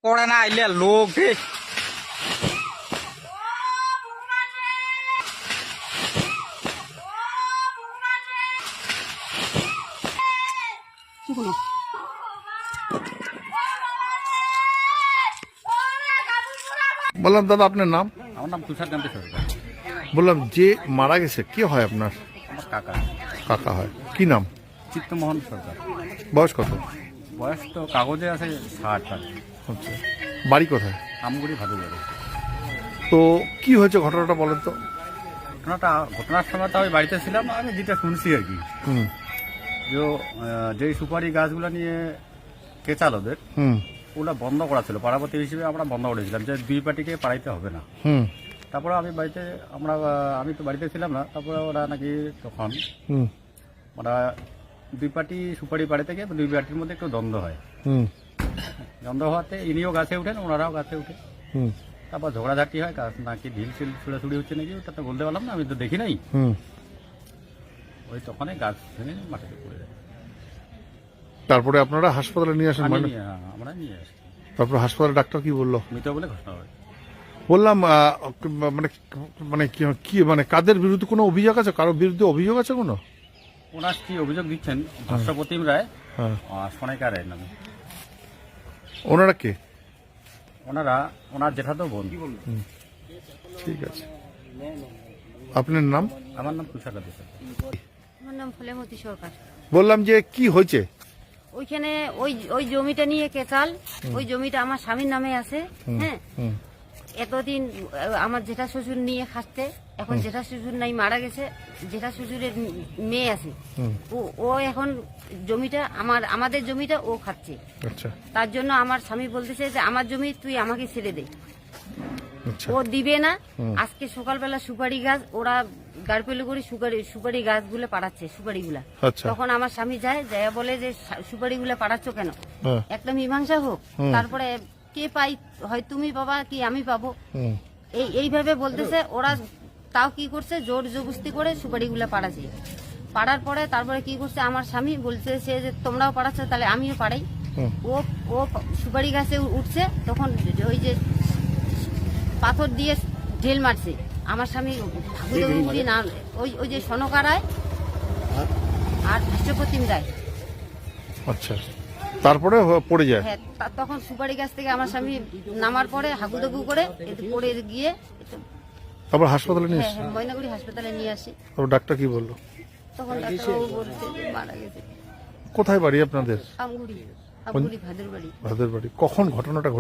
পড়ে না আইলে লোক রে। বললাম দাদা আপনার নাম? আমার নাম তুষারকান্তি সরকার। বললাম যে মারা গেছে কে হয় আপনার? আমার কাকা কাকা হয়, কি নাম? চিত্তমোহন সরকার। বয়স কত? বয়স তো কাগজে আছে 60। আচ্ছা, বাড়ি কোথায়? আমগুড়ি ভাদুবাড়ি। তো কি হয়েছে ঘটনাটা বলেন তো। ঘটনার সময় তো আমি বাড়িতে ছিলাম, আমি যেটা শুনছি আর কি, হুম যে সুপারি গাছগুলো নিয়ে কেচাল ওদের, হুম ওগুলো বন্ধ করা ছিল। পাড়াপতি হিসেবে আমরা বন্ধ করেছিলাম যে দুই পার্টিকে পাড়াইতে হবে না। হুম তারপরে আমি তো বাড়িতে ছিলাম না। তারপরে ওরা নাকি তখন হুম ওরা দুই পার্টি সুপারি পাড়াইতে গিয়ে দুই পার্টির মধ্যে একটু দ্বন্দ্ব হয়। হুম দ্বন্দ্ব হওয়াতে ইনিও গাছে উঠেন, ওনারাও গাছে উঠে। হুম তারপর ঝগড়াঝাটি হয়, গাছ নাকি ঢিল ছিল ছুড়াছুড়ি হচ্ছে নাকি, ওটা তো বলতে পারলাম না, আমি তো দেখি নাই। হুম ওই তখনই গাছ ভেঙে মাটিতে পড়ে যায়। তারপরে আপনারা হাসপাতালে নিয়ে আসেন? মানে আমরা নিয়ে আসি, তারপরে হাসপাতালে ডাক্তার কি বললো? মৃত বলে ঘোষণা হয়। বললাম মানে মানে কি মানে কাদের বিরুদ্ধে কোনো অভিযোগ আছে? কারোর বিরুদ্ধে অভিযোগ আছে কোনো? ওনার কি অভিযোগ দিচ্ছেন ভাষ্যপ্রতিম রায়, হ্যাঁ, সোনাইকা রায় নামে। ওনারা কে? ওনার জেঠাতো বোন। ঠিক আছে, আপনার নাম? আমার নাম তুষারকান্তি সরকার। আমার নাম ফুলেমতি সরকার। বললাম যে কি হয়েছে? ওইখানে ওই জমিটা নিয়ে কেচাল, ওই জমিটা আমার স্বামীর নামে আছে। হ্যাঁ, হুম এতদিন আমার জেঠা শ্বশুর নিয়ে খাচ্ছে, এখন জেঠা শ্বশুর নাই, মারা গেছে। জেঠা শ্বশুরের মেয়ে আছে, ও এখন জমিটা আমাদের জমিটা ও খাচ্ছে। আচ্ছা তার জন্য আমার স্বামী বলতেছে যে আমার জমি তুই আমাকে ছেড়ে দে। আচ্ছা ও দিবে না। আজকে সকালবেলা সুপারি গাছ ওরা গাড়পেলে করে সুপারি গাছগুলো পাড়াচ্ছে, সুপারিগুলা। আচ্ছা। তখন আমার স্বামী যায় বলে যে সুপারিগুলো পাড়াচ্ছ কেন? হ্যাঁ। একটা মীমাংসা হোক, তারপরে কে পাই, হয় তুমি পাবা কি আমি পাবো, হুম এইভাবে বলতেছে। ওরা তাও কি করছে, জোর জবরদস্তি করে সুপারিগুলো পাড়াচ্ছে। পাড়ার পরে তারপরে কি করছে, আমার স্বামী বলছে সে যে তোমরাও পাড়াচ্ছ তাহলে আমিও পাড়াই। ও ও সুপারি গাছে উঠছে, তখন ওই যে পাথর দিয়ে ঢেল মারছে। আমার স্বামী না, ওই যে সনকা রায় আর ভাষ্যপ্রতিম রায়। আচ্ছা, তারপরে পড়ে যায়? হ্যাঁ, তখন সুপারি গাছ থেকে আমার স্বামী নামার পরে হাগুদাগু করে পড়ে গিয়ে তারপর হাসপাতালে নিয়ে এসেছে? ময়নাগুড়ি হাসপাতালে নিয়ে আসি। তারপর ডাক্তার কি বললো? তখন ডাক্তারবাবু বলছে যে মারা গেছে। কোথায় বাড়ি আপনাদের? আমগুড়ি ভাদের বাড়ি। ভাদের বাড়ি। কখন ঘটনাটা